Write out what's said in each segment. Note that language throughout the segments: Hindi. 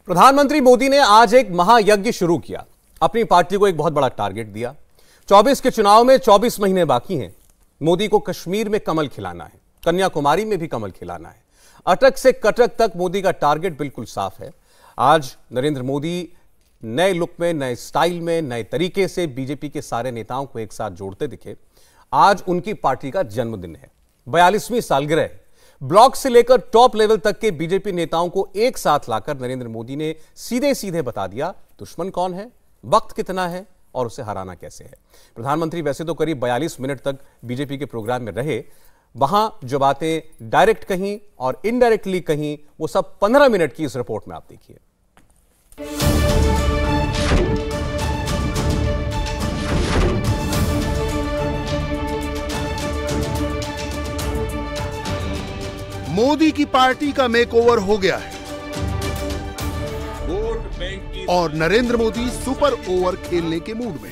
प्रधानमंत्री मोदी ने आज एक महायज्ञ शुरू किया। अपनी पार्टी को एक बहुत बड़ा टारगेट दिया। 24 के चुनाव में 24 महीने बाकी हैं। मोदी को कश्मीर में कमल खिलाना है, कन्याकुमारी में भी कमल खिलाना है। अटक से कटक तक मोदी का टारगेट बिल्कुल साफ है। आज नरेंद्र मोदी नए लुक में, नए स्टाइल में, नए तरीके से बीजेपी के सारे नेताओं को एक साथ जोड़ते दिखे। आज उनकी पार्टी का जन्मदिन है, 42वीं सालगिरह। ब्लॉक से लेकर टॉप लेवल तक के बीजेपी नेताओं को एक साथ लाकर नरेंद्र मोदी ने सीधे सीधे बता दिया दुश्मन कौन है, वक्त कितना है और उसे हराना कैसे है। प्रधानमंत्री वैसे तो करीब 42 मिनट तक बीजेपी के प्रोग्राम में रहे। वहां जो बातें डायरेक्ट कहीं और इनडायरेक्टली कहीं, वो सब 15 मिनट की इस रिपोर्ट में आप देखिए। मोदी की पार्टी का मेकओवर हो गया है और नरेंद्र मोदी सुपर ओवर खेलने के मूड में।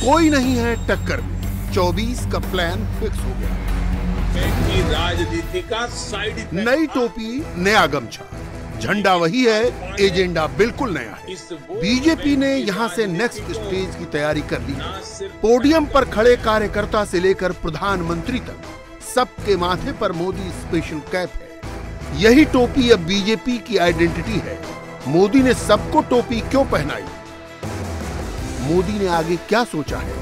कोई नहीं है टक्कर में, 24 का प्लान फिक्स हो गया। राजनीति का साइड, नई टोपी, नया गमछा, झंडा वही है, एजेंडा बिल्कुल नया है। बीजेपी ने यहां से नेक्स्ट स्टेज की तैयारी कर ली। पोडियम पर खड़े कार्यकर्ता से लेकर प्रधानमंत्री तक सबके माथे पर मोदी स्पेशल कैप है। यही टोपी अब बीजेपी की आइडेंटिटी है। मोदी ने सबको टोपी क्यों पहनाई? मोदी ने आगे क्या सोचा है?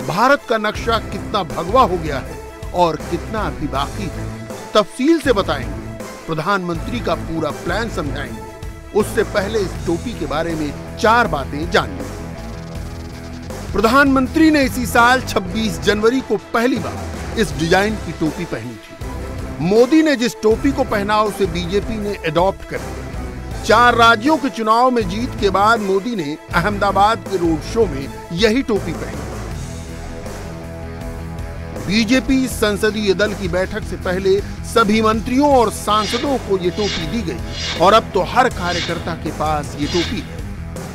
भारत का नक्शा कितना भगवा हो गया है और कितना अभी बाकी है, तफसील से बताएंगे। प्रधानमंत्री का पूरा प्लान समझाएंगे। उससे पहले इस टोपी के बारे में 4 बातें जानिए। प्रधानमंत्री ने इसी साल 26 जनवरी को पहली बार इस डिजाइन की टोपी पहनी थी। मोदी ने जिस टोपी को पहना उसे बीजेपी ने अडॉप्ट कर लिया। 4 राज्यों के चुनाव में जीत के बाद मोदी ने अहमदाबाद के रोड शो में यही टोपी पहनी। बीजेपी संसदीय दल की बैठक से पहले सभी मंत्रियों और सांसदों को ये टोपी दी गई और अब तो हर कार्यकर्ता के पास ये टोपी है।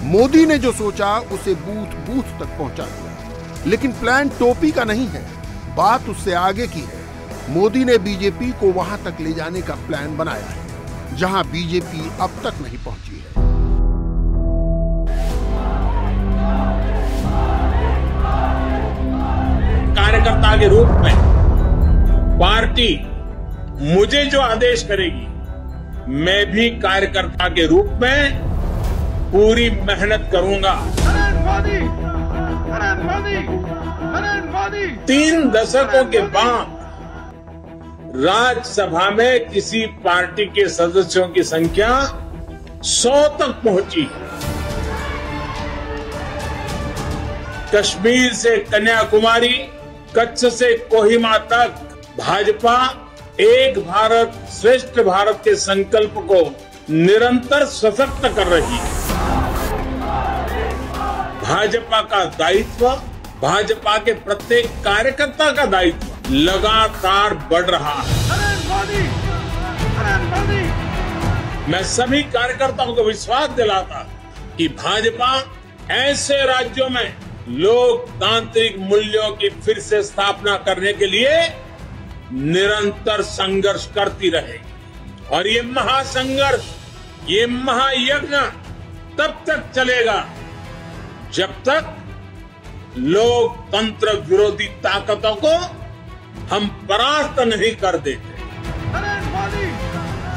मोदी ने जो सोचा उसे बूथ बूथ तक पहुंचा दिया। लेकिन प्लान टोपी का नहीं है, बात उससे आगे की है। मोदी ने बीजेपी को वहां तक ले जाने का प्लान बनाया है जहां बीजेपी अब तक नहीं पहुंची है। कार्यकर्ता के रूप में पार्टी मुझे जो आदेश करेगी, मैं भी कार्यकर्ता के रूप में पूरी मेहनत करूंगा। 3 दशकों के बाद राज्यसभा में किसी पार्टी के सदस्यों की संख्या 100 तक पहुंची है। कश्मीर से कन्याकुमारी, कच्छ से कोहिमा तक भाजपा एक भारत श्रेष्ठ भारत के संकल्प को निरंतर सशक्त कर रही है। भाजपा का दायित्व, भाजपा के प्रत्येक कार्यकर्ता का दायित्व लगातार बढ़ रहा है। मैं सभी कार्यकर्ताओं को विश्वास दिलाता कि भाजपा ऐसे राज्यों में लोकतांत्रिक मूल्यों की फिर से स्थापना करने के लिए निरंतर संघर्ष करती रहेगी। और ये महासंघर्ष, ये महायज्ञ तब तक चलेगा जब तक लोकतंत्र विरोधी ताकतों को हम परास्त नहीं कर देते।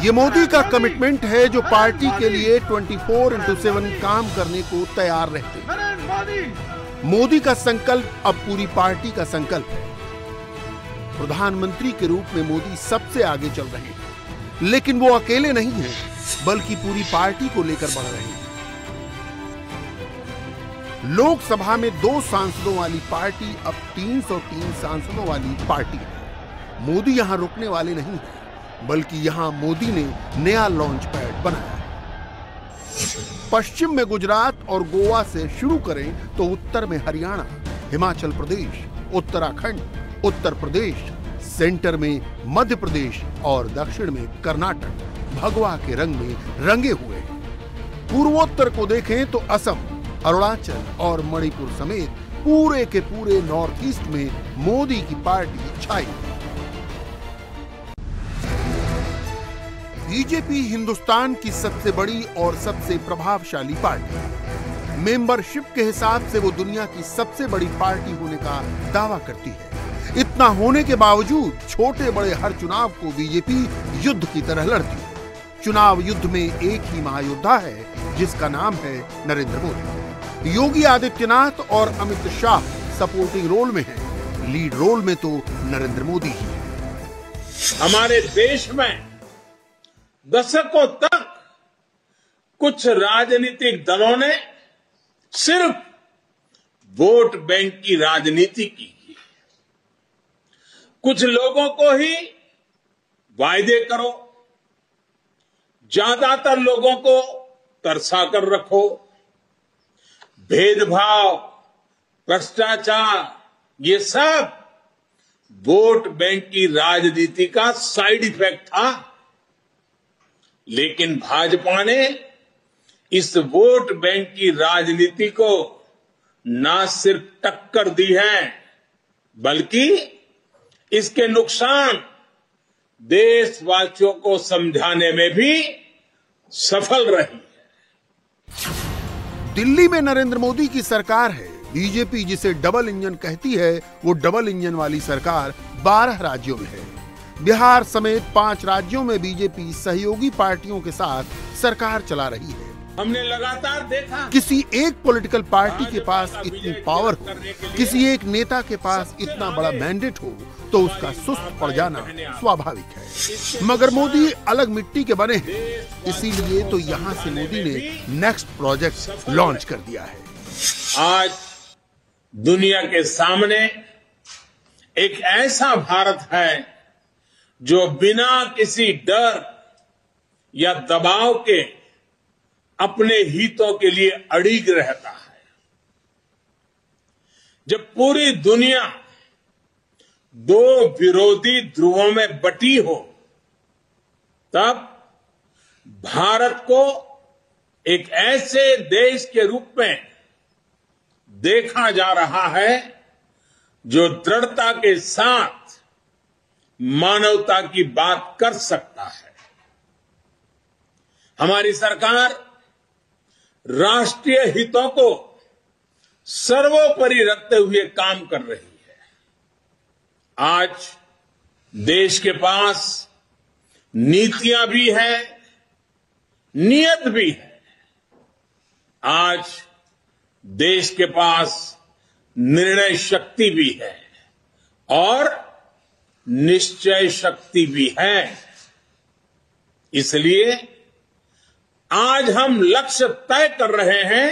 ये मोदी का कमिटमेंट है जो पार्टी के लिए 24/7 काम करने को तैयार रहते हैं। मोदी का संकल्प अब पूरी पार्टी का संकल्प है। प्रधानमंत्री के रूप में मोदी सबसे आगे चल रहे हैं, लेकिन वो अकेले नहीं हैं, बल्कि पूरी पार्टी को लेकर बढ़ रहे हैं। लोकसभा में 2 सांसदों वाली पार्टी अब 303 सांसदों वाली पार्टी है। मोदी यहां रुकने वाले नहीं हैं, बल्कि यहां मोदी ने नया लॉन्च पैड बनाया है। पश्चिम में गुजरात और गोवा से शुरू करें तो उत्तर में हरियाणा, हिमाचल प्रदेश, उत्तराखंड, उत्तर प्रदेश, सेंटर में मध्य प्रदेश और दक्षिण में कर्नाटक भगवा के रंग में रंगे हुए हैं। पूर्वोत्तर को देखें तो असम, अरुणाचल और मणिपुर समेत पूरे के पूरे नॉर्थ ईस्ट में मोदी की पार्टी छाई। बीजेपी हिंदुस्तान की सबसे बड़ी और सबसे प्रभावशाली पार्टी है। मेंबरशिप के हिसाब से वो दुनिया की सबसे बड़ी पार्टी होने का दावा करती है। इतना होने के बावजूद छोटे बड़े हर चुनाव को बीजेपी युद्ध की तरह लड़ती है। चुनाव युद्ध में एक ही महायोद्धा है जिसका नाम है नरेंद्र मोदी। योगी आदित्यनाथ और अमित शाह सपोर्टिंग रोल में हैं, लीड रोल में तो नरेंद्र मोदी ही है। हमारे देश में दशकों तक कुछ राजनीतिक दलों ने सिर्फ वोट बैंक की राजनीति की। कुछ लोगों को ही वायदे करो, ज्यादातर लोगों को तरसा कर रखो। भेदभाव, भ्रष्टाचार, ये सब वोट बैंक की राजनीति का साइड इफेक्ट था। लेकिन भाजपा ने इस वोट बैंक की राजनीति को न सिर्फ टक्कर दी है, बल्कि इसके नुकसान देशवासियों को समझाने में भी सफल रही है। दिल्ली में नरेंद्र मोदी की सरकार है। बीजेपी जिसे डबल इंजन कहती है, वो डबल इंजन वाली सरकार 12 राज्यों में है। बिहार समेत 5 राज्यों में बीजेपी सहयोगी पार्टियों के साथ सरकार चला रही है। हमने लगातार देखा किसी एक पॉलिटिकल पार्टी के पास इतनी पावर हो, किसी एक नेता के पास इतना बड़ा मैंडेट हो, तो उसका सुस्त पड़ जाना स्वाभाविक है। मगर मोदी अलग मिट्टी के बने हैं, इसीलिए तो यहाँ से मोदी ने नेक्स्ट प्रोजेक्ट लॉन्च कर दिया है। आज दुनिया के सामने एक ऐसा भारत है जो बिना किसी डर या दबाव के अपने हितों के लिए अड़िग रहता है। जब पूरी दुनिया दो विरोधी ध्रुवों में बटी हो, तब भारत को एक ऐसे देश के रूप में देखा जा रहा है जो दृढ़ता के साथ मानवता की बात कर सकता है। हमारी सरकार राष्ट्रीय हितों को सर्वोपरि रखते हुए काम कर रही है। आज देश के पास नीतियां भी है, नियत भी है। आज देश के पास निर्णय शक्ति भी है और निश्चय शक्ति भी है। इसलिए आज हम लक्ष्य तय कर रहे हैं,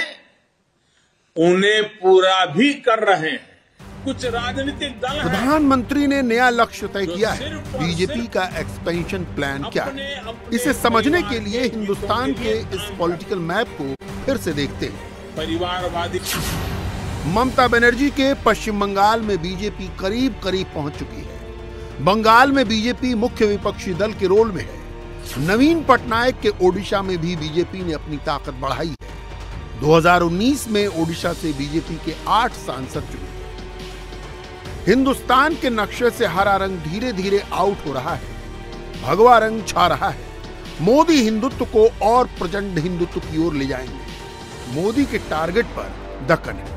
उन्हें पूरा भी कर रहे हैं। कुछ राजनीतिक दल प्रधानमंत्री ने नया लक्ष्य तय किया है। बीजेपी का एक्सपेंशन प्लान क्या है, इसे समझने के लिए हिंदुस्तान के इस पॉलिटिकल मैप को फिर से देखते हैं। परिवारवादी ममता बनर्जी के पश्चिम बंगाल में बीजेपी करीब करीब पहुंच चुकी है। बंगाल में बीजेपी मुख्य विपक्षी दल के रोल में है। नवीन पटनायक के ओडिशा में भी बीजेपी ने अपनी ताकत बढ़ाई है। 2019 में ओडिशा से बीजेपी के 8 सांसद चुने। हिंदुस्तान के नक्शे से हरा रंग धीरे धीरे आउट हो रहा है, भगवा रंग छा रहा है। मोदी हिंदुत्व को और प्रचंड हिंदुत्व की ओर ले जाएंगे। मोदी के टारगेट पर दक्कन है।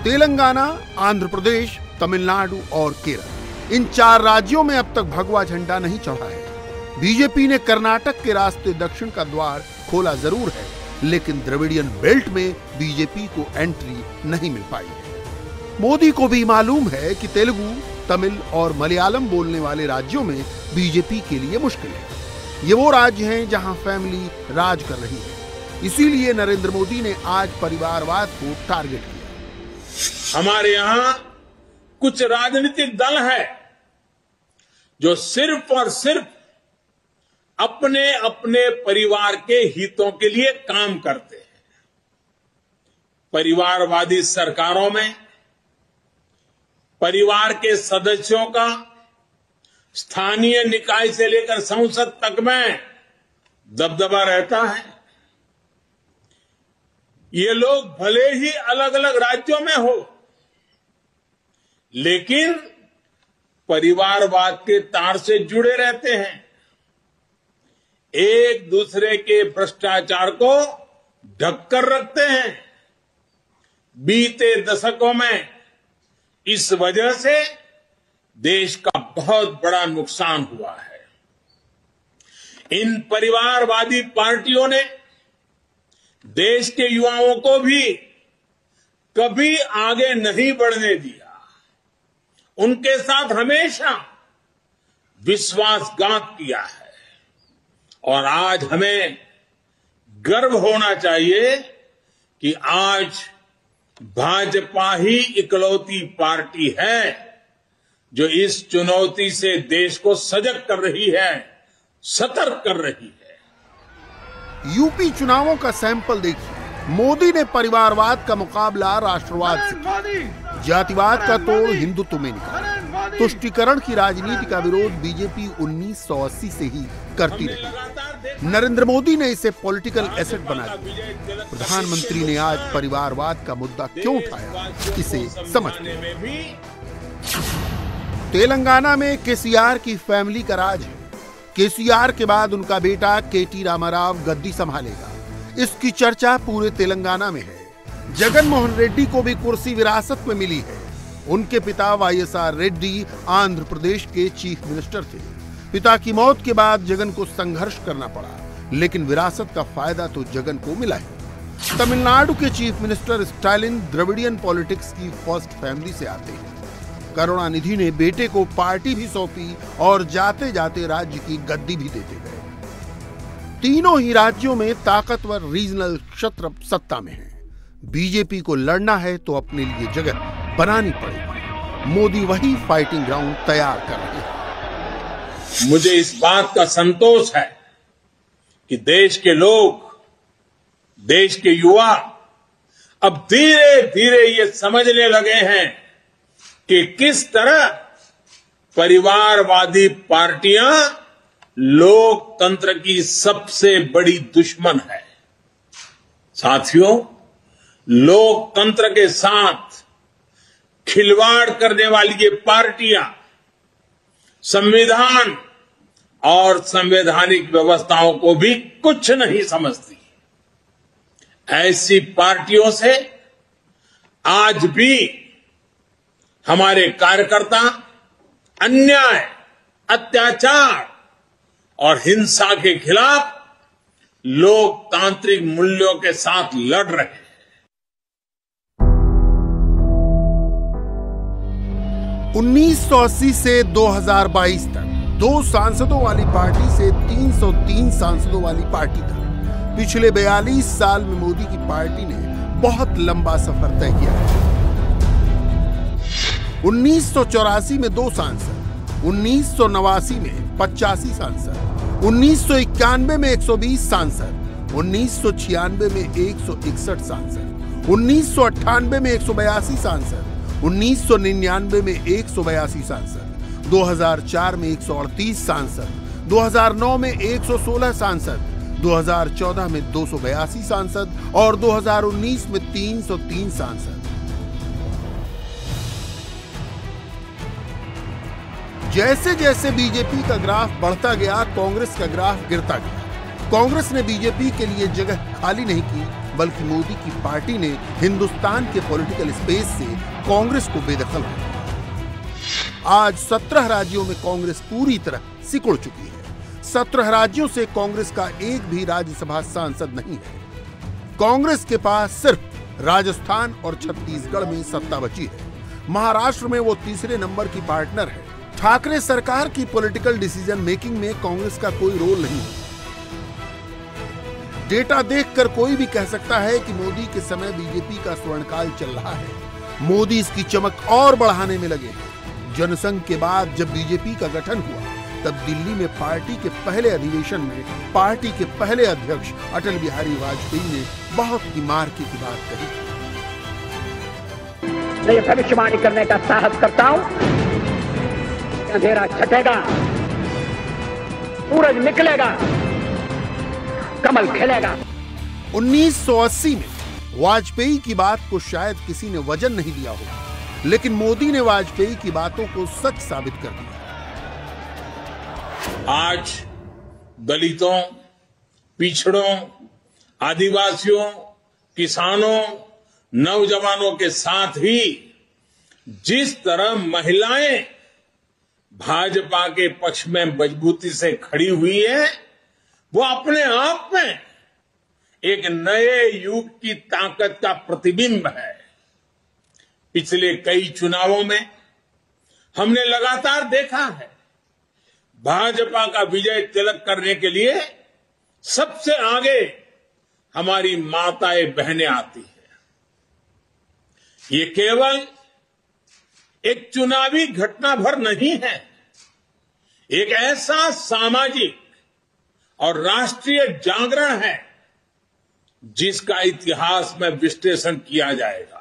तेलंगाना, आंध्र प्रदेश, तमिलनाडु और केरल, इन 4 राज्यों में अब तक भगवा झंडा नहीं चढ़ा है। बीजेपी ने कर्नाटक के रास्ते दक्षिण का द्वार खोला जरूर है, लेकिन द्रविडियन बेल्ट में बीजेपी को एंट्री नहीं मिल पाई है। मोदी को भी मालूम है कि तेलुगु, तमिल और मलयालम बोलने वाले राज्यों में बीजेपी के लिए मुश्किल है। ये वो राज्य हैं जहां फैमिली राज कर रही है। इसीलिए नरेंद्र मोदी ने आज परिवारवाद को टारगेट किया। हमारे यहां कुछ राजनीतिक दल है जो सिर्फ और सिर्फ अपने अपने परिवार के हितों के लिए काम करते हैं। परिवारवादी सरकारों में परिवार के सदस्यों का स्थानीय निकाय से लेकर संसद तक में दबदबा रहता है। ये लोग भले ही अलग अलग राज्यों में हो, लेकिन परिवारवाद के तार से जुड़े रहते हैं। एक दूसरे के भ्रष्टाचार को ढककर रखते हैं। बीते दशकों में इस वजह से देश का बहुत बड़ा नुकसान हुआ है। इन परिवारवादी पार्टियों ने देश के युवाओं को भी कभी आगे नहीं बढ़ने दिया। उनके साथ हमेशा विश्वासघात किया है। और आज हमें गर्व होना चाहिए कि आज भाजपा ही इकलौती पार्टी है जो इस चुनौती से देश को सजग कर रही है, सतर्क कर रही है। यूपी चुनावों का सैंपल देखिए। मोदी ने परिवारवाद का मुकाबला राष्ट्रवाद से किया, जातिवाद का तोड़ हिंदुत्व में निकाला, तुष्टीकरण की राजनीति का विरोध बीजेपी 1980 से ही करती रही। नरेंद्र मोदी ने इसे पॉलिटिकल एसेट बना दिया। प्रधानमंत्री ने आज परिवारवाद का मुद्दा क्यों उठाया, इसे समझते हैं। तेलंगाना में केसीआर की फैमिली का राज है। केसीआर के बाद उनका बेटा केटी रामाराव गद्दी संभालेगा, इसकी चर्चा पूरे तेलंगाना में है। जगन मोहन रेड्डी को भी कुर्सी विरासत में मिली है। उनके पिता वाईएसआर रेड्डी आंध्र प्रदेश के चीफ मिनिस्टर थे। पिता की मौत के बाद जगन को संघर्ष करना पड़ा, लेकिन विरासत का फायदा तो जगन को मिला है। तमिलनाडु के chief minister Stalin Dravidian politics की फर्स्ट फैमिली से आते हैं। करुणानिधि ने बेटे को पार्टी भी सौंपी और जाते जाते राज्य की गद्दी भी देते गए। तीनों ही राज्यों में ताकतवर रीजनल क्षत्रप सत्ता में हैं। बीजेपी को लड़ना है तो अपने लिए जगह बनानी पड़ेगी। मोदी वही फाइटिंग ग्राउंड तैयार कर रहे हैं। मुझे इस बात का संतोष है कि देश के लोग, देश के युवा अब धीरे धीरे ये समझने लगे हैं कि किस तरह परिवारवादी पार्टियां लोकतंत्र की सबसे बड़ी दुश्मन है। साथियों, लोकतंत्र के साथ खिलवाड़ करने वाली ये पार्टियां संविधान और संवैधानिक व्यवस्थाओं को भी कुछ नहीं समझती। ऐसी पार्टियों से आज भी हमारे कार्यकर्ता अन्याय, अत्याचार और हिंसा के खिलाफ लोकतांत्रिक मूल्यों के साथ लड़ रहे हैं। 1980 से 2022 तक 2 सांसदों वाली पार्टी से 303 सांसदों वाली पार्टी तक पिछले 42 साल में मोदी की पार्टी ने बहुत लंबा सफर तय किया है। 1984 में 2 सांसद, 1989 में 85 सांसद, 1991 में 120 सांसद, 1996 में 161 सांसद, 1998 में 182 सांसद, 1999 में 182 सांसद, 2004 में 138 सांसद, 2009 में 116 सांसद, 2014 में 282 सांसद और 2019 में 303 सांसद। जैसे जैसे बीजेपी का ग्राफ बढ़ता गया, कांग्रेस का ग्राफ गिरता गया। कांग्रेस ने बीजेपी के लिए जगह खाली नहीं की, बल्कि मोदी की पार्टी ने हिंदुस्तान के पॉलिटिकल स्पेस से कांग्रेस को बेदखल कर दिया। आज 17 राज्यों में कांग्रेस पूरी तरह सिकुड़ चुकी है। 17 राज्यों से कांग्रेस का एक भी राज्यसभा सांसद नहीं है। कांग्रेस के पास सिर्फ राजस्थान और छत्तीसगढ़ में सत्ता बची है। महाराष्ट्र में वो तीसरे नंबर की पार्टनर है। ठाकरे सरकार की पॉलिटिकल डिसीजन मेकिंग में कांग्रेस का कोई रोल नहीं है। डेटा देखकर कोई भी कह सकता है कि मोदी के समय बीजेपी का स्वर्णकाल चल रहा है। मोदी इसकी चमक और बढ़ाने में लगे हैं। जनसंघ के बाद जब बीजेपी का गठन हुआ, तब दिल्ली में पार्टी के पहले अधिवेशन में पार्टी के पहले अध्यक्ष अटल बिहारी वाजपेयी ने बहुत ही मार्के की बात कही। मैं ये भविष्यवाणी करने का साहस करता हूं, अंधेरा छटेगा, सूरज निकलेगा, कमल खिलेगा। 1980 में वाजपेयी की बात को शायद किसी ने वजन नहीं दिया होगा, लेकिन मोदी ने वाजपेयी की बातों को सच साबित कर दिया। आज दलितों, पिछड़ों, आदिवासियों, किसानों, नौजवानों के साथ ही जिस तरह महिलाएं भाजपा के पक्ष में मजबूती से खड़ी हुई है, वो अपने आप में एक नए युग की ताकत का प्रतिबिंब है। पिछले कई चुनावों में हमने लगातार देखा है, भाजपा का विजय तिलक करने के लिए सबसे आगे हमारी माताएं बहनें आती हैं। ये केवल एक चुनावी घटना भर नहीं है, एक ऐसा सामाजिक और राष्ट्रीय जागरण है जिसका इतिहास में विश्लेषण किया जाएगा।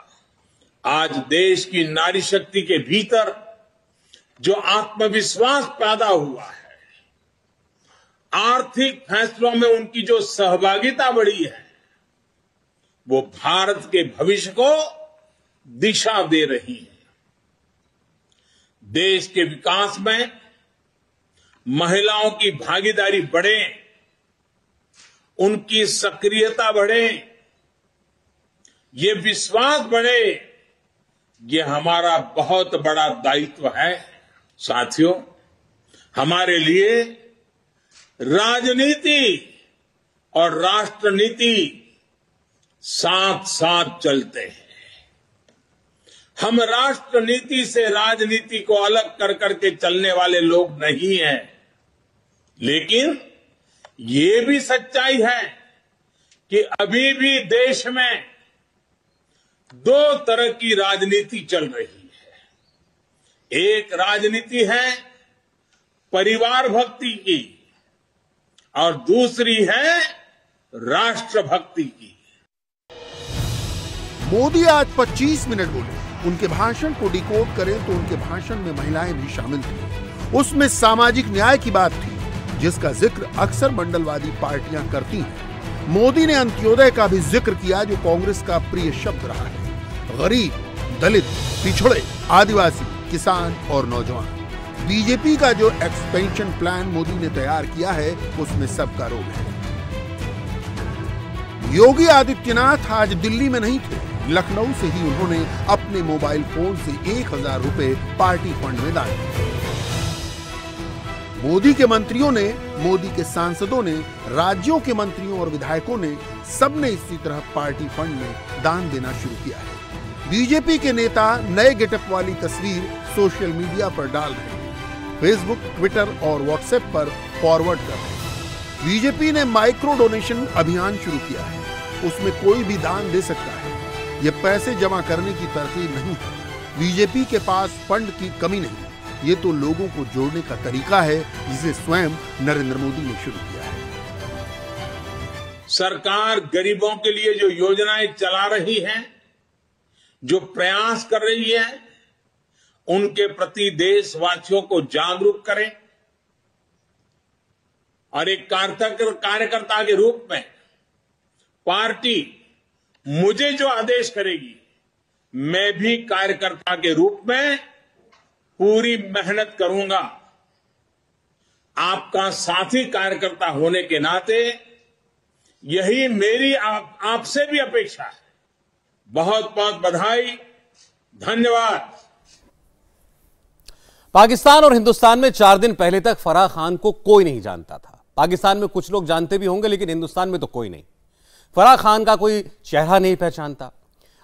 आज देश की नारी शक्ति के भीतर जो आत्मविश्वास पैदा हुआ है, आर्थिक फैसलों में उनकी जो सहभागिता बढ़ी है, वो भारत के भविष्य को दिशा दे रही है। देश के विकास में महिलाओं की भागीदारी बढ़े, उनकी सक्रियता बढ़े, ये विश्वास बढ़े, ये हमारा बहुत बड़ा दायित्व है। साथियों, हमारे लिए राजनीति और राष्ट्रनीति साथ साथ चलते हैं। हम राष्ट्रनीति से राजनीति को अलग कर करके चलने वाले लोग नहीं हैं, लेकिन ये भी सच्चाई है कि अभी भी देश में दो तरह की राजनीति चल रही है। एक राजनीति है परिवार भक्ति की और दूसरी है राष्ट्रभक्ति की। मोदी आज 25 मिनट बोले। उनके भाषण को डिकोड करें तो उनके भाषण में महिलाएं भी शामिल थी। उसमें सामाजिक न्याय की बात थी, जिसका जिक्र अक्सर मंडलवादी पार्टियां करती हैं। मोदी ने अंत्योदय का भी जिक्र किया, जो कांग्रेस का प्रिय शब्द रहा है। गरीब, दलित, पिछड़े, आदिवासी, किसान और नौजवान। बीजेपी का जो एक्सपेंशन प्लान मोदी ने तैयार किया है, उसमें सबका रोल है। योगी आदित्यनाथ आज दिल्ली में नहीं थे। लखनऊ से ही उन्होंने अपने मोबाइल फोन से 1000 रुपए पार्टी फंड में दान किए। मोदी के मंत्रियों ने, मोदी के सांसदों ने, राज्यों के मंत्रियों और विधायकों ने, सबने इसी तरह पार्टी फंड में दान देना शुरू किया है। बीजेपी के नेता नए गेटअप वाली तस्वीर सोशल मीडिया पर डाल रहे हैं, फेसबुक, ट्विटर और व्हाट्सएप पर फॉरवर्ड कर रहे हैं। बीजेपी ने माइक्रो डोनेशन अभियान शुरू किया है। उसमें कोई भी दान दे सकता है। ये पैसे जमा करने की तरकीब नहीं है। बीजेपी के पास फंड की कमी नहीं, ये तो लोगों को जोड़ने का तरीका है, जिसे स्वयं नरेंद्र मोदी ने शुरू किया है। सरकार गरीबों के लिए जो योजनाएं चला रही है, जो प्रयास कर रही है, उनके प्रति देशवासियों को जागरूक करें और एक कार्यकर्ता के रूप में पार्टी मुझे जो आदेश करेगी, मैं भी कार्यकर्ता के रूप में पूरी मेहनत करूंगा। आपका साथी कार्यकर्ता होने के नाते यही मेरी आपसे भी अपेक्षा है। बहुत बहुत बधाई, धन्यवाद। पाकिस्तान और हिंदुस्तान में 4 दिन पहले तक फराह खान को कोई नहीं जानता था। पाकिस्तान में कुछ लोग जानते भी होंगे, लेकिन हिंदुस्तान में तो कोई नहीं। फराह खान का कोई चेहरा नहीं पहचानता।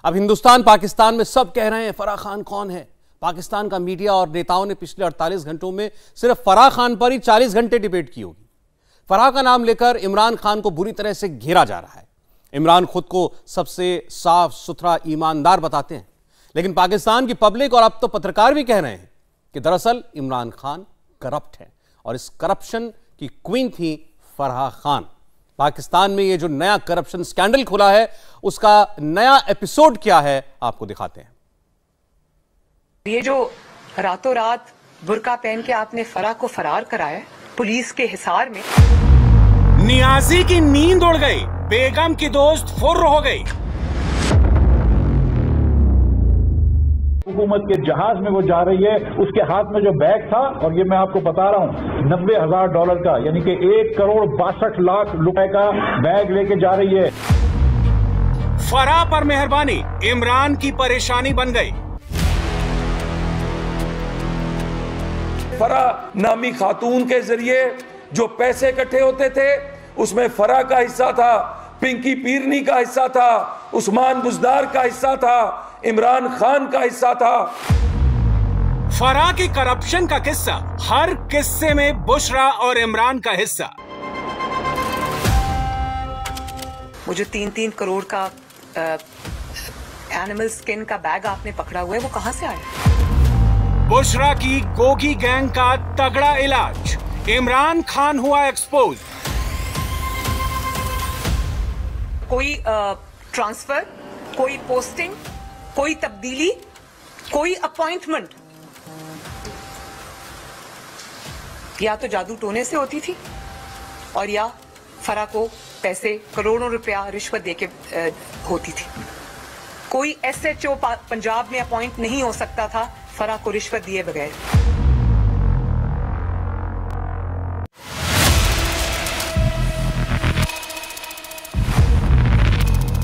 अब हिंदुस्तान पाकिस्तान में सब कह रहे हैं फराह खान कौन है। पाकिस्तान का मीडिया और नेताओं ने पिछले 48 घंटों में सिर्फ फराह खान पर ही 40 घंटे डिबेट की होगी। फराह का नाम लेकर इमरान खान को बुरी तरह से घेरा जा रहा है। इमरान खुद को सबसे साफ सुथरा ईमानदार बताते हैं, लेकिन पाकिस्तान की पब्लिक और अब तो पत्रकार भी कह रहे हैं कि दरअसल इमरान खान करप्ट है और इस करप्शन की क्वीन थी फराह खान। पाकिस्तान में ये जो नया करप्शन स्कैंडल खुला है, उसका नया एपिसोड क्या है, आपको दिखाते हैं। ये जो रातों रात बुर्का पहन के आपने फराह को फरार कराया पुलिस के हिसार में, नियाजी की नींद उड़ गई, बेगम की दोस्त फुर्र हो गई। हुकूमत के जहाज में वो जा रही है, उसके हाथ में जो बैग था, और ये मैं आपको बता रहा हूं, $90,000 का, यानी कि 1,62,00,000 रुपए का बैग लेके जा रही है। फराह पर मेहरबानी इमरान की परेशानी बन गई। फराह नामी खातून के जरिए जो पैसे इकट्ठे होते थे उसमें फराह का हिस्सा था, पिंकी पीरनी का हिस्सा था, उस्मान बुजदार का हिस्सा था, इमरान खान का हिस्सा था। फराह की करप्शन का किस्सा, हर किस्से में बुशरा और इमरान का हिस्सा। वो जो 3-3 करोड़ का एनिमल स्किन का बैग आपने पकड़ा हुआ है, वो कहां से आया? बुशरा की गोगी गैंग का तगड़ा इलाज, इमरान खान हुआ एक्सपोज। कोई ट्रांसफर, कोई पोस्टिंग, कोई तब्दीली, कोई अपॉइंटमेंट, या तो जादू टोने से होती थी और या फराह को पैसे करोड़ों रुपया रिश्वत देके होती थी। कोई SHO पंजाब में अपॉइंट नहीं हो सकता था फराह को रिश्वत दिए बगैर।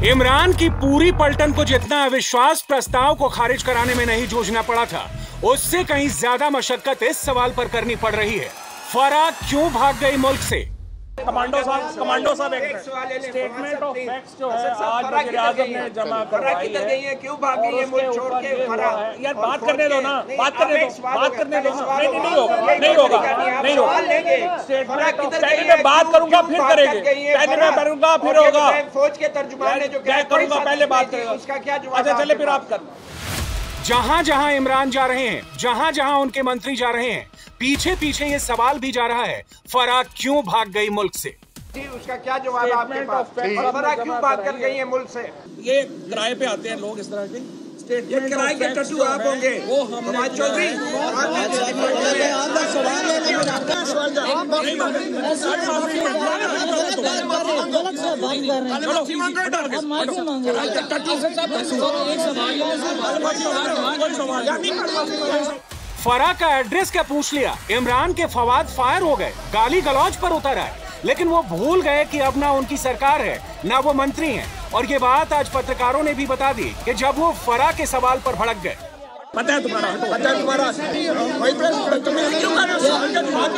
इमरान की पूरी पलटन को जितना अविश्वास प्रस्ताव को खारिज कराने में नहीं जूझना पड़ा था, उससे कहीं ज्यादा मशक्कत इस सवाल पर करनी पड़ रही है, फराह क्यों भाग गई मुल्क से? कमांडो साहब एक स्टेटमेंट ऑफ फैक्ट्स जो है आज वज़ीर-ए-आज़म ने जमा करवाई है, क्यों भाग गई है मुल्क छोड़ के फराह? यार बात करने दो ना, बात करने दो ना। नहीं होगा। स्टेटमेंट ऑफ पहले मैं बात करूंगा फिर करेंगे, पहले मैं करूंगा फिर होगा। फौज के तर्जुमान ने जो करूंगा पहले बात करेगा, उसका क्या जवाब? अच्छा चले फिर आप कर। जहां जहां इमरान जा रहे हैं, जहां जहां उनके मंत्री जा रहे हैं, पीछे पीछे ये सवाल भी जा रहा है, फराह क्यों भाग गई मुल्क से? उसका क्या जवाब आपके पास? फराह क्यों भाग कर गई है मुल्क से? ये किराए पे आते हैं लोग इस तरह के, ये किराए के टट्टू आप होंगे, वो हमारे चौधरी। फराह का एड्रेस क्या पूछ लिया, इमरान के फवाद फायर हो गए, गाली गलौज पर उतर आए, लेकिन वो भूल गए कि अब ना उनकी सरकार है ना वो मंत्री हैं। और ये बात आज पत्रकारों ने भी बता दी कि जब वो फराह के सवाल पर भड़क गए। पता है तुम्हारा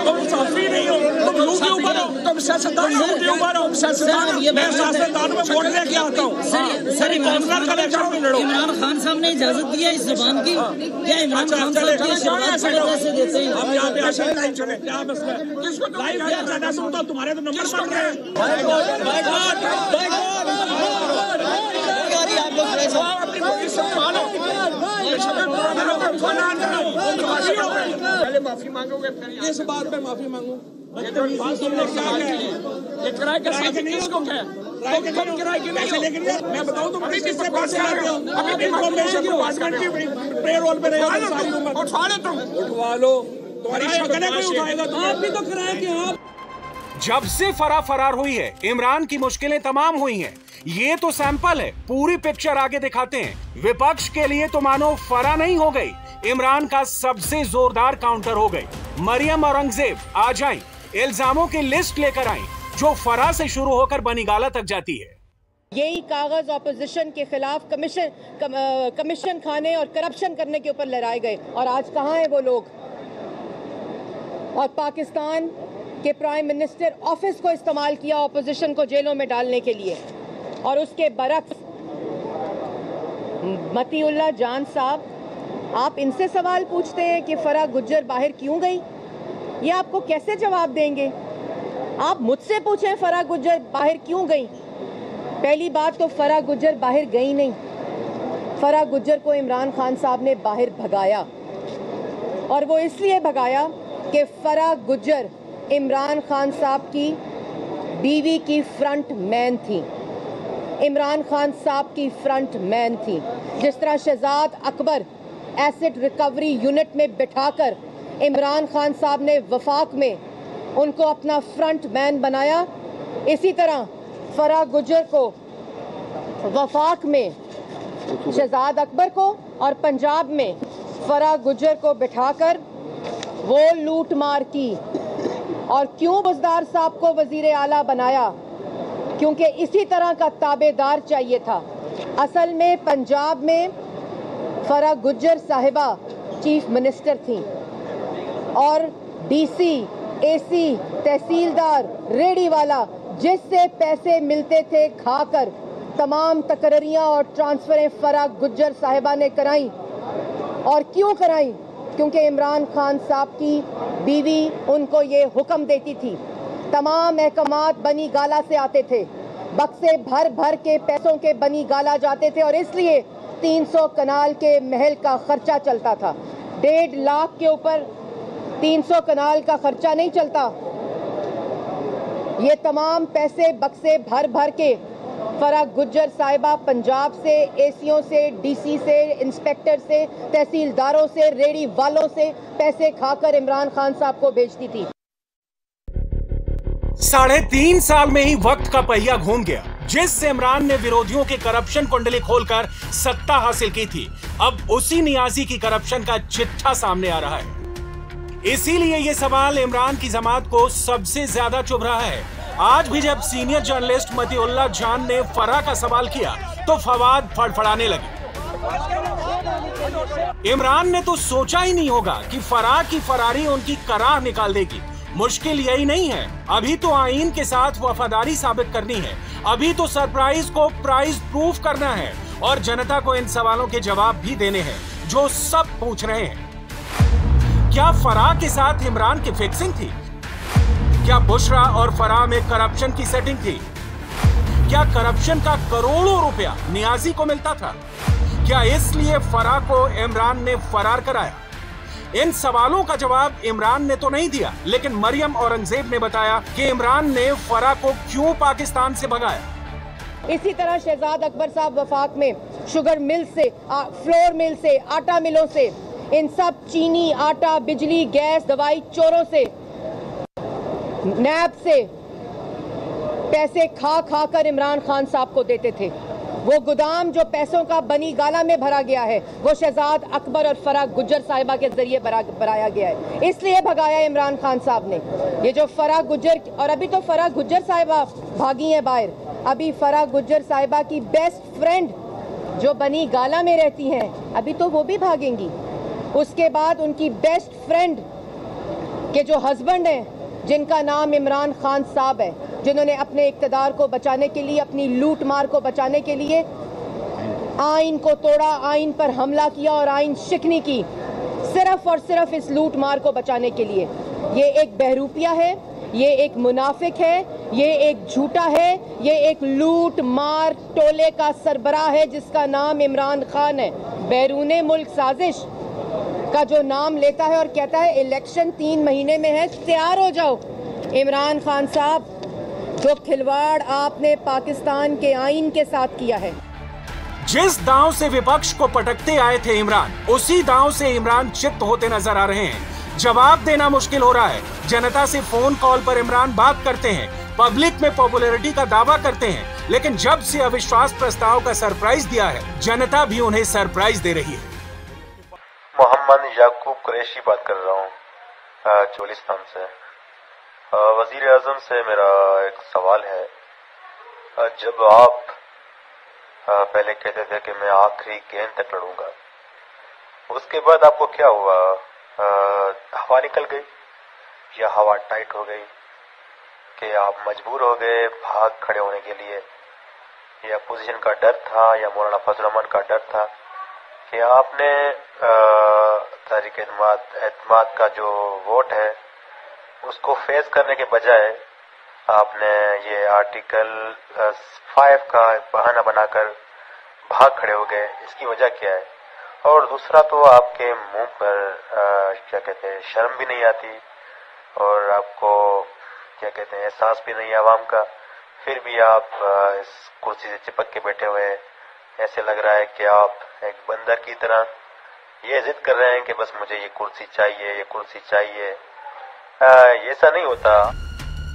तुम साफी नहीं हो, तुम लू के ऊपर हो, तुम सियासतदान के ऊपर हो। मैं सियासतदान में वोट लेके आता हूँ। इमरान खान साहब ने इजाजत दिया इस जबान की, क्या इमरान खान साहब कैसे देते हैं? हम यहाँ पे ऐसे लाइन चले, क्या मसला है? लाइव तुम्हारे तो नंबर बढ़ रहे हैं। पहले माफी मांगोगे, इस बात पे माफी मांगू। मैं बताऊं तुम अभी किससे बात कर रहे हो? अभी इंफॉर्मेशन डिपार्टमेंट की पेरोल पे रहे हो सारी उम्र। उठवा लो तुम, उठवा लो, तुम्हारी शक्ल है, कोई उठाएगा? आप भी तो कराए कि आप। जब से फराह फरार हुई है, इमरान की मुश्किलें तमाम हुई हैं। ये तो सैंपल है, पूरी पिक्चर आगे दिखाते हैं। विपक्ष के लिए तो मानो फराह नहीं हो गई, इमरान का सबसे जोरदार काउंटर हो गई। मरियम औरंगजेब आ जाएं, इल्जामों की लिस्ट लेकर आएं, जो फराह से शुरू होकर बनीगाला तक जाती है। यही कागज ऑपोजिशन के खिलाफ कमीशन खाने और करप्शन करने के ऊपर लहराए गए, और आज कहाँ हैं वो लोग? और पाकिस्तान के प्राइम मिनिस्टर ऑफिस को इस्तेमाल किया ऑपोजिशन को जेलों में डालने के लिए, और उसके बरक्स मतीउल्लाह जान साहब, आप इनसे सवाल पूछते हैं कि फराह गुज्जर बाहर क्यों गई? ये आपको कैसे जवाब देंगे? आप मुझसे पूछें फराह गुज्जर बाहर क्यों गई। पहली बात तो फराह गुज्जर बाहर गई नहीं, फराह गुज्जर को इमरान खान साहब ने बाहर भगाया, और वो इसलिए भगाया कि फराह गुज्जर इमरान खान साहब की बीवी की फ्रंट मैन थी, इमरान खान साहब की फ्रंट मैन थी। जिस तरह Shahzad Akbar acid recovery unit में बिठाकर इमरान खान साहब ने वफाक में उनको अपना फ्रंट मैन बनाया, इसी तरह फराह गुज्जर को वफाक में शहजाद अकबर को और पंजाब में फराह गुज्जर को बिठाकर वो लूट मार की। और क्यों बुज़दार साहब को वज़ीर आला बनाया? क्योंकि इसी तरह का ताबेदार चाहिए था। असल में पंजाब में फराह गुज्जर साहिबा चीफ मिनिस्टर थी और डीसी, एसी, तहसीलदार, रेडी वाला जिससे पैसे मिलते थे खाकर तमाम तकररियां और ट्रांसफरें फराह गुज्जर साहिबा ने कराई। और क्यों कराई? क्योंकि इमरान खान साहब की बीवी उनको ये हुक्म देती थी। तमाम महकमात बनी गाला से आते थे, बक्से भर भर के पैसों के बनी गाला जाते थे और इसलिए 300 कनाल के महल का खर्चा चलता था। 1.5 लाख के ऊपर 300 कनाल का खर्चा नहीं चलता। ये तमाम पैसे बक्से भर भर के फराह गुज्जर साहिबा पंजाब से, एसीओ से, डीसी से, इंस्पेक्टर से, तहसीलदारों से, रेडी वालों से पैसे खाकर इमरान खान साहब को भेजती थी। 3.5 साल में ही वक्त का पहिया घूम गया। जिस इमरान ने विरोधियों के करप्शन कुंडली खोलकर सत्ता हासिल की थी, अब उसी नियाजी की करप्शन का चिट्ठा सामने आ रहा है। इसीलिए ये सवाल इमरान की जमात को सबसे ज्यादा चुभ रहा है। आज भी जब सीनियर जर्नलिस्ट मतीउल्लाह जान ने फराह का सवाल किया तो फवाद फड़फड़ाने लगे। इमरान ने तो सोचा ही नहीं होगा कि फराह की फरारी उनकी कराह निकाल देगी। मुश्किल यही नहीं है, अभी तो आईन के साथ वफादारी साबित करनी है, अभी तो सरप्राइज को प्राइज प्रूफ करना है और जनता को इन सवालों के जवाब भी देने हैं जो सब पूछ रहे हैं। क्या फराह के साथ इमरान की फिक्सिंग थी? क्या बुशरा और फराह में करप्शन की सेटिंग थी? क्या करप्शन का करोड़ों रुपया नियाजी को मिलता था? क्या इसलिए फराह को इमरान ने फरार कराया? इन सवालों का जवाब इमरान ने तो नहीं दिया, लेकिन मरियम औरंगजेब ने बताया कि इमरान ने फराह को क्यों पाकिस्तान से भगाया। इसी तरह शहजाद अकबर साहब वफाक में शुगर मिल से, फ्लोर मिल से, आटा मिलों से, इन सब चीनी, आटा, बिजली, गैस, दवाई चोरों से, नैब से पैसे खा खा कर इमरान खान साहब को देते थे। वो गोदाम जो पैसों का बनी गाला में भरा गया है, वो शहजाद अकबर और फराह गुज्जर साहिबा के जरिए भराया गया है। इसलिए भगाया इमरान खान साहब ने। ये जो फराह गुज्जर, और अभी तो फराह गुज्जर साहिबा भागी है बाहर, अभी फराह गुज्जर साहिबा की बेस्ट फ्रेंड जो बनी गाला में रहती हैं, अभी तो वो भी भागेंगी। उसके बाद उनकी बेस्ट फ्रेंड के जो हस्बैंड हैं, जिनका नाम इमरान खान साहब है, जिन्होंने अपने इक़्तिदार को बचाने के लिए, अपनी लूट मार को बचाने के लिए आइन को तोड़ा, आइन पर हमला किया और आइन शिकनी की, सिर्फ और सिर्फ इस लूट मार को बचाने के लिए। ये एक बहरूपिया है, ये एक मुनाफिक है, ये एक झूठा है, ये एक लूट मार टोले का सरबराह है जिसका नाम इमरान खान है। बैरूने मुल्क साजिश का जो नाम लेता है और कहता है इलेक्शन 3 महीने में है, तैयार हो जाओ। इमरान खान साहब, जो खिलवाड़ आपने पाकिस्तान के आइन के साथ किया है। जिस दांव से विपक्ष को पटकते आए थे इमरान, उसी दांव से इमरान चित्त होते नजर आ रहे हैं। जवाब देना मुश्किल हो रहा है। जनता से फोन कॉल पर इमरान बात करते हैं, पब्लिक में पॉपुलैरिटी का दावा करते हैं, लेकिन जब से अविश्वास प्रस्ताव का सरप्राइज दिया है, जनता भी उन्हें सरप्राइज दे रही है। मोहम्मद याकूब कुरैशी बात कर रहा हूँ चोलिस्तान से। वजीर आजम से मेरा एक सवाल है। जब आप पहले कहते थे कि मैं आखिरी गेंद तक लड़ूंगा, उसके बाद आपको क्या हुआ? हवा निकल गई या हवा टाइट हो गई कि आप मजबूर हो गए भाग खड़े होने के लिए, या पोजीशन का डर था, या मौलाना फजल रहमान का डर था कि आपने तहरीक एतमाद का जो वोट है उसको फेस करने के बजाय आपने ये आर्टिकल 5 का बहाना बनाकर भाग खड़े हो गए? इसकी वजह क्या है? और दूसरा तो आपके मुंह पर क्या कहते हैं, शर्म भी नहीं आती और आपको क्या कहते हैं, एहसास भी नहीं है आवाम का, फिर भी आप इस कुर्सी से चिपक के बैठे हुए हैं। ऐसे लग रहा है कि आप एक बंदर की तरह ये जिद कर रहे हैं कि बस मुझे ये कुर्सी चाहिए, ये कुर्सी चाहिए। ऐसा नहीं होता।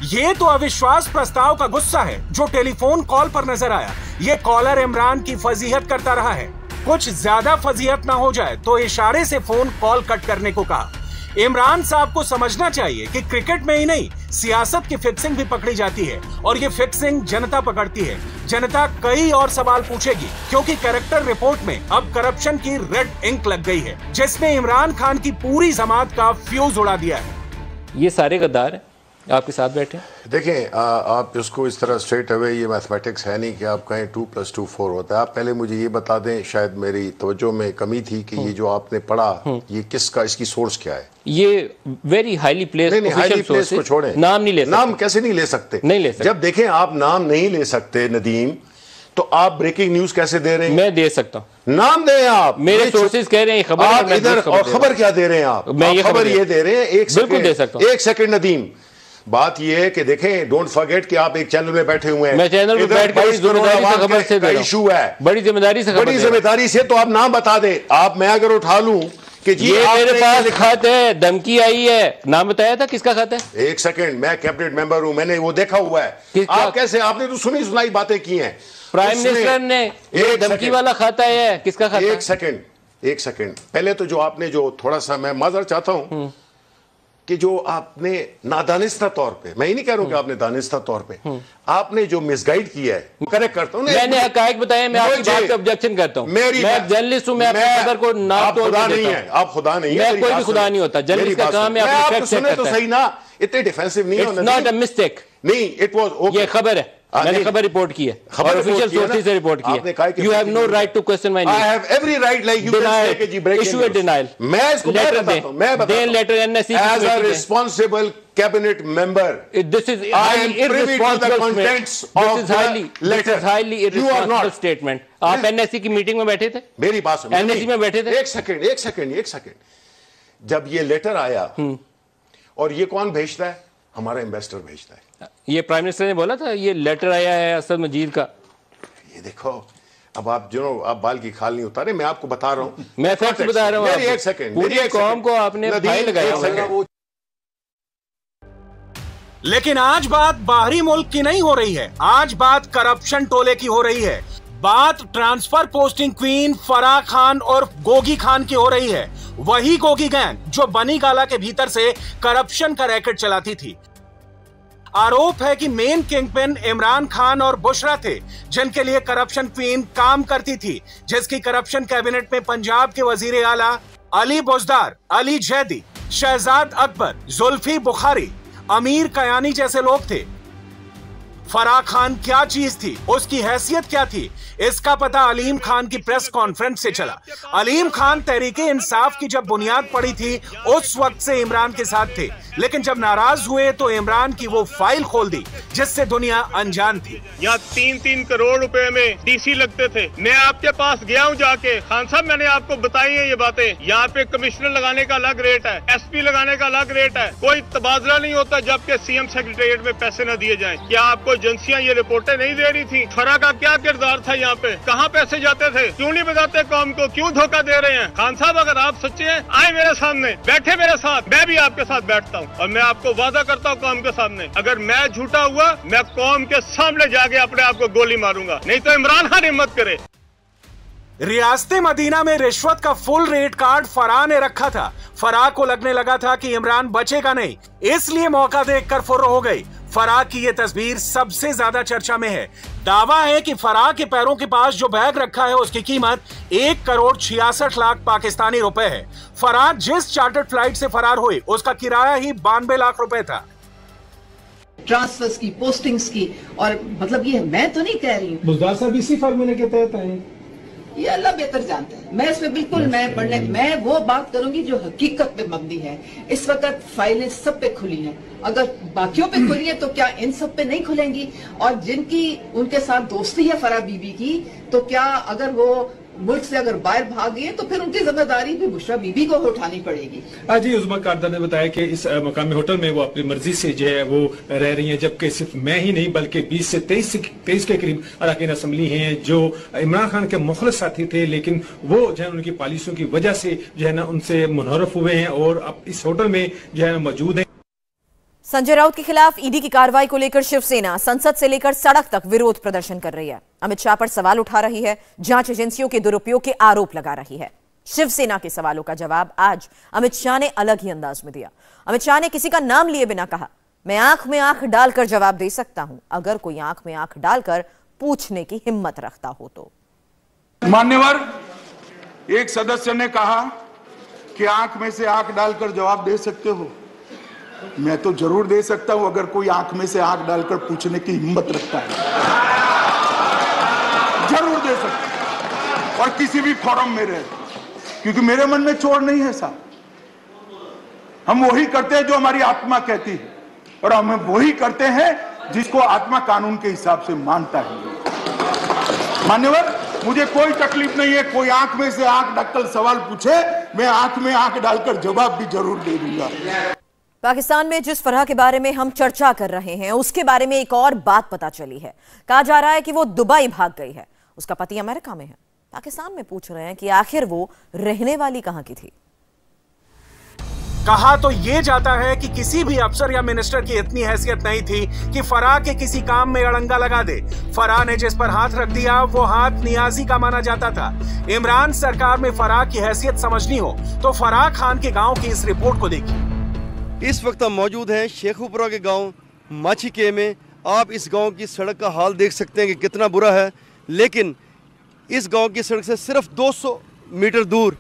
ये तो अविश्वास प्रस्ताव का गुस्सा है जो टेलीफोन कॉल पर नजर आया। ये कॉलर इमरान की फजीहत करता रहा है। कुछ ज्यादा फजीहत ना हो जाए तो इशारे से फोन कॉल कट करने को कहा। इमरान साहब को समझना चाहिए कि क्रिकेट में ही नहीं, सियासत की फिक्सिंग भी पकड़ी जाती है और ये फिक्सिंग जनता पकड़ती है। जनता कई और सवाल पूछेगी क्योंकि कैरेक्टर रिपोर्ट में अब करप्शन की रेड इंक लग गई है, जिसने इमरान खान की पूरी जमात का फ्यूज उड़ा दिया है। ये सारे गद्दार आपके साथ बैठे। देखें, आप इसको इस तरह स्ट्रेट अवे, ये मैथमेटिक्स है नहीं कि आप कहें 2 + 2 4 होता है। आप पहले मुझे ये बता दें, शायद मेरी तवज्जो में कमी थी कि ये जो आपने पढ़ा ये किसका, इसकी सोर्स क्या है? ये very highly place, highly place को छोड़ें, नाम नहीं ले सकते। नाम कैसे नहीं ले सकते? नहीं ले सकते। जब देखें आप नाम नहीं ले सकते नदीम, तो आप ब्रेकिंग न्यूज कैसे दे रहे हैं? मैं दे सकता हूं, नाम दें आप। मेरे सोर्सेज कह रहे हैं खबर, आप इधर और खबर क्या दे रहे हैं? आप खबर ये दे रहे हैं। एक सेकंड नदीम, बात ये है कि देखें, डोंट फॉरगेट कि आप एक चैनल में बैठे हुए हैं। मैं चैनल में बैठ कर जिम्मेदारी से खबर से दे रहा हूं। इशू है, बड़ी जिम्मेदारी से, बड़ी जिम्मेदारी से। तो आप नाम बता दें। आप, मैं अगर उठा लूं कि जी ये मेरे पास खत है, धमकी आई है, नाम बताया था किसका खत है? एक सेकंड, मैं कैबिनेट मेंबर हूं, मैंने वो देखा हुआ है। आप कैसे, आपने तो सुनी सुनाई बातें की हैं। प्राइम मिनिस्टर ने धमकी वाला खत आया है, किसका खत? एक सेकंड पहले तो जो आपने जो थोड़ा सा, मैं माजर चाहता हूं कि जो आपने नादानिस्ता तौर पे, मैं ही नहीं कह रहा हूं कि आपने दानिस्ता तौर पे, आपने जो मिसगाइड किया है, करेक्ट करता हूं। मैंने हकायक बताया, मैं आपकी बात पे ऑब्जेक्शन करता हूं। मैं जर्नलिस्ट हूं, मैं अपने खबर को नाप तोड़ के देता हूं। आप खुदा नहीं है, मैं कोई भी खुदा नहीं होता। जर्नलिस्ट का काम है अपने फैक्ट चेक करता है। तो सही ना, इतने डिफेंसिव नहीं होना। It's not a mistake. नहीं, इट वाज ओके। ये खबर है, मैंने खबर रिपोर्ट की है, खबर ऑफिशियल सोर्सेज से रिपोर्ट की है। You have no right to question my news. I have every right, like you can say कि जी ब्रेकिंग इशू ए डिनाइल। मैं इसको बताता हूं, मैं बताता हूं, letter NSC as a responsible cabinet member, this is irresponsible statement. आप एनएससी की मीटिंग में बैठे थे? मेरी बात सुनो, एनएससी में बैठे थे? एक सेकंड। जब ये लेटर आया, और ये कौन भेजता है? हमारा इन्वेस्टर भेजता है। ये प्राइम मिनिस्टर ने बोला था ये लेटर आया है असद मजीद का। ये देखो, अब आप जो आप बाल की खाल नहीं उतारे, मैं आपको बता रहा हूं, मैं फैक्ट बता रहा हूं। एक सेकंड, पूरी कौम को आपने फाइल लगाया। लेकिन आज बात बाहरी मुल्क की नहीं हो रही है, आज बात करप्शन टोले की हो रही है। बात transfer posting queen Farah Khan और गोगी खान की हो रही है। वही गोगी गैंग जो बनी गाला के भीतर से करप्शन का रैकेट चलाती थी। आरोप है कि मेन किंगपिन इमरान खान और बुशरा थे, जिनके लिए करप्शन क्वीन काम करती थी, जिसकी करप्शन कैबिनेट में पंजाब के वजीर आला अली बुज़दार, अली जैदी, शहजाद अकबर, जुल्फी बुखारी, अमीर कयानी जैसे लोग थे। फराह खान क्या चीज थी, उसकी हैसियत क्या थी, इसका पता अलीम खान की प्रेस कॉन्फ्रेंस से चला। अलीम खान तहरीके इंसाफ की जब बुनियाद पड़ी थी, उस वक्त से इमरान के साथ थे, लेकिन जब नाराज हुए तो इमरान की वो फाइल खोल दी जिससे दुनिया अनजान थी। यहाँ 3-3 करोड़ रुपए में डीसी लगते थे। मैं आपके पास गया हूँ जाके, खान साहब मैंने आपको बताई है ये बातें। यहाँ पे कमिश्नर लगाने का अलग रेट है, एसपी लगाने का अलग रेट है, कोई तबादला नहीं होता जबकि सीएम सेक्रेटेरिएट में पैसे न दिए जाएं। क्या आपको एजेंसियां ये रिपोर्टें नहीं दे रही थी? फराह का क्या किरदार था यहाँ पे, कहाँ पैसे जाते थे, क्यों नहीं बताते कौम को, क्यों धोखा दे रहे हैं? खान साहब अगर आप सच्चे हैं, आए मेरे सामने, बैठे मेरे साथ, मैं भी आपके साथ बैठता हूँ और मैं आपको वादा करता हूँ कौम के सामने, अगर मैं झूठा हुआ मैं कौम के सामने जाके अपने आप को गोली मारूंगा, नहीं तो इमरान खान हिम्मत करे। रियासत मदीना में रिश्वत का फुल रेट कार्ड फराह ने रखा था। फराह को लगने लगा था कि इमरान बचेगा नहीं, इसलिए मौका देखकर फुर्र हो गई। फराह की यह तस्वीर सबसे ज्यादा चर्चा में है। दावा है कि फराह के पैरों के पास जो बैग रखा है उसकी कीमत 1,66,00,000 पाकिस्तानी रुपए है। फराह जिस चार्टर्ड फ्लाइट से फरार हुई उसका किराया ही 92 लाख रुपए था। ट्रांसफर्स की, पोस्टिंग्स की, और मतलब ये मैं तो नहीं कह रही हूँ, बुज़दार साहब इसी फार्मूले के तहत आए, ये अल्लाह बेहतर जानता है। मैं इसमें बिल्कुल मैं वो बात करूंगी जो हकीकत पे मबनी है। इस वक्त फाइलें सब पे खुली हैं, अगर बाकियों पे खुली है तो क्या इन सब पे नहीं खुलेंगी? और जिनकी उनके साथ दोस्ती है फराह बीबी की, तो क्या अगर वो मुल्क से अगर बाहर भाग गए तो फिर उनकी जिम्मेदारी भी बुशरा बीबी को उठानी पड़ेगी। आज ही उज़्मा कारदार ने बताया कि इस मकामी होटल में वो अपनी मर्जी से जो है वो रह रही हैं, जबकि सिर्फ मैं ही नहीं बल्कि 20 से 23 के करीब अरकान असम्बली हैं जो इमरान खान के मुखलिस साथी थे, लेकिन वो जो है उनकी पॉलिसियों की वजह से जो है ना उनसे मुनहरफ हुए हैं और अब इस होटल में जो है मौजूद हैं। संजय राउत के खिलाफ ईडी की कार्रवाई को लेकर शिवसेना संसद से लेकर सड़क तक विरोध प्रदर्शन कर रही है। अमित शाह पर सवाल उठा रही है, जांच एजेंसियों के दुरुपयोग के आरोप लगा रही है। शिवसेना के सवालों का जवाब आज अमित शाह ने अलग ही अंदाज में दिया। अमित शाह ने किसी का नाम लिए बिना कहा, मैं आंख में आंख डालकर जवाब दे सकता हूं, अगर कोई आंख में आंख डालकर पूछने की हिम्मत रखता हो तो। मान्यवर, एक सदस्य ने कहा कि आंख में से आंख डालकर जवाब दे सकते हो। मैं तो जरूर दे सकता हूं अगर कोई आंख में से आंख डालकर पूछने की हिम्मत रखता है, जरूर दे सकता हूं, और किसी भी फोरम में रहे, क्योंकि मेरे मन में चोर नहीं है साहब। हम वही करते हैं जो हमारी आत्मा कहती है, और हम वही करते हैं जिसको आत्मा कानून के हिसाब से मानता है। मान्यवर, मुझे कोई तकलीफ नहीं है, कोई आंख में से आंख डालकर सवाल पूछे, मैं आंख में आंख डालकर जवाब भी जरूर दे दूंगा। पाकिस्तान में जिस फराह के बारे में हम चर्चा कर रहे हैं, उसके बारे में एक और बात पता चली है। कहा जा रहा है कि वो दुबई भाग गई है, उसका पति अमेरिका में है। पाकिस्तान में पूछ रहे हैं कि आखिर वो रहने वाली कहां की थी। कहा तो ये जाता है कि किसी भी अफसर या मिनिस्टर की इतनी हैसियत नहीं थी कि फराह के किसी काम में अड़ंगा लगा दे। फराह ने जिस पर हाथ रख दिया वो हाथ नियाजी का माना जाता था। इमरान सरकार में फराह की हैसियत समझनी हो तो फराह खान के गांव की इस रिपोर्ट को देखिए। इस वक्त हम मौजूद हैं शेखुपुरा के गांव माछीके में। आप इस गांव की सड़क का हाल देख सकते हैं कि कितना बुरा है, लेकिन इस गांव की सड़क से सिर्फ 200 मीटर दूर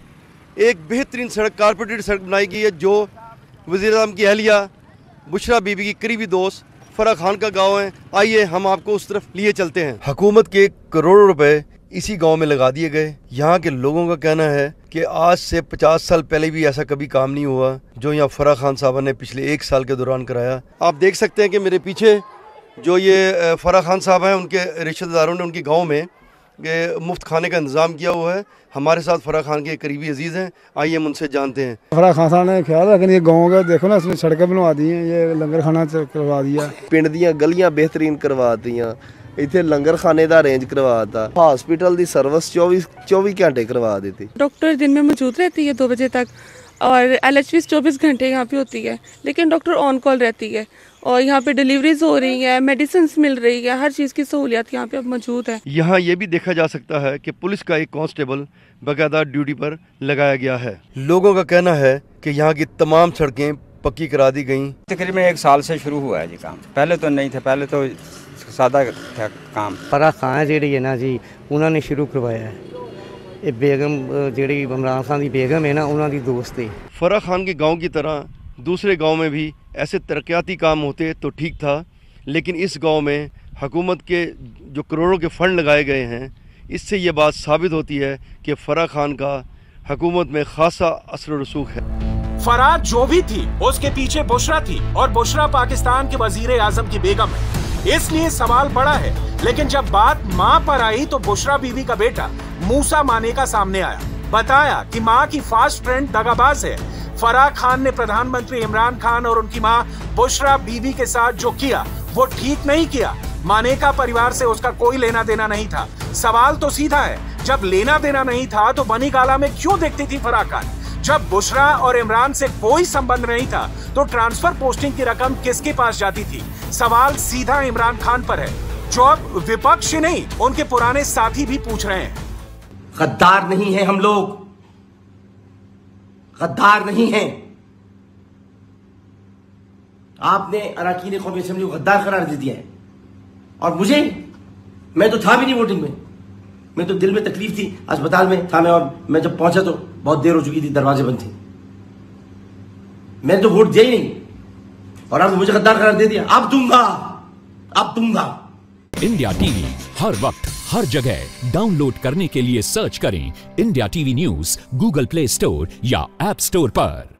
एक बेहतरीन सड़क, कारपेटेड सड़क बनाई गई है, जो वज़ीर-ए-आज़म की अहलिया बुशरा बीबी की करीबी दोस्त फराह खान का गांव है। आइए हम आपको उस तरफ लिए चलते हैं। हुकूमत के करोड़ों रुपए इसी गांव में लगा दिए गए। यहाँ के लोगों का कहना है कि आज से 50 साल पहले भी ऐसा कभी काम नहीं हुआ जो यहाँ फराह खान साहबा ने पिछले 1 साल के दौरान कराया। आप देख सकते हैं कि मेरे पीछे जो ये फराह खान साहब हैं, उनके रिश्तेदारों ने उनके गाँव में मुफ्त खाने का इंतज़ाम किया हुआ है। हमारे साथ फराह खान के करीबी अजीज़ हैं, आइए हम उनसे जानते हैं। फराह खान साहब ने ख्याल रखा, ये गाँव का देखो ना, इसमें सड़कें बनवा दी हैं, ये लंगर खाना करवा दिया, पिंड दियां गलियां बेहतरीन करवा दियां, इतने लंगर खाने का अरेंज करवाता, हॉस्पिटल की सर्विस 24 घंटे करवा देती। डॉक्टर दिन में मौजूद रहती है 2 बजे तक, और LHV 24 घंटे यहाँ पे होती है, लेकिन डॉक्टर ऑन कॉल रहती है, और यहाँ पे डिलीवरीज हो रही है, मेडिसिन मिल रही है, हर चीज़ की सहूलियत यहाँ पे अब मौजूद है। यहाँ ये भी देखा जा सकता है कि पुलिस का एक कांस्टेबल बाकायदा ड्यूटी पर लगाया गया है। लोगों का कहना है कि यहाँ की तमाम सड़कें पक्की करा दी गई। तकरीबन 1 साल से शुरू हुआ है जी काम, पहले तो नहीं थे, पहले तो सादा था काम। फराह खान जी है ना जी, उन्होंने शुरू करवाया है। ये बेगम जी इमरान खान की बेगम है ना, उन्होंने दोस्त है। फराह खान के गाँव की तरह दूसरे गाँव में भी ऐसे तरक्याती काम होते तो ठीक था, लेकिन इस गांव में हुकूमत के जो करोड़ों के फंड लगाए गए हैं, इससे ये बात साबित होती है कि फराह खान का हुकूमत में खासा असर रसूख है। फराह जो भी थी उसके पीछे बुशरा थी, और बुशरा पाकिस्तान के वज़ीर-ए-आज़म की बेगम है, इसलिए सवाल बड़ा है। लेकिन जब बात माँ पर आई तो बुशरा बीवी का बेटा मूसा माने का सामने आया, बताया कि माँ की फास्ट फ्रेंड दगाबाज है। फराह खान ने प्रधानमंत्री इमरान खान और उनकी मां बुशरा बीवी के साथ जो किया वो ठीक नहीं किया। मानेका परिवार से उसका कोई लेना देना नहीं था। सवाल तो सीधा है, जब लेना देना नहीं था तो बनी गाला में क्यों देखती थी फराह खान? जब बुशरा और इमरान से कोई संबंध नहीं था तो ट्रांसफर पोस्टिंग की रकम किसके पास जाती थी? सवाल सीधा इमरान खान पर है, जो अब विपक्ष नहीं उनके पुराने साथी भी पूछ रहे हैं। गद्दार नहीं है हम लोग, गद्दार नहीं है। आपने अरकान कौमी असेंबली को गद्दार करार दे दिया है, और मैं तो था भी नहीं वोटिंग में, मैं तो दिल में तकलीफ थी, अस्पताल में था मैं, और मैं जब पहुंचा तो बहुत देर हो चुकी थी, दरवाजे बंद थे, मैंने तो वोट दिया ही नहीं, और आपने मुझे गद्दार करार दे दिया। अब दूंगा। इंडिया टीवी हर वक्त हर जगह डाउनलोड करने के लिए सर्च करें India TV news Google play store या ऐप स्टोर पर।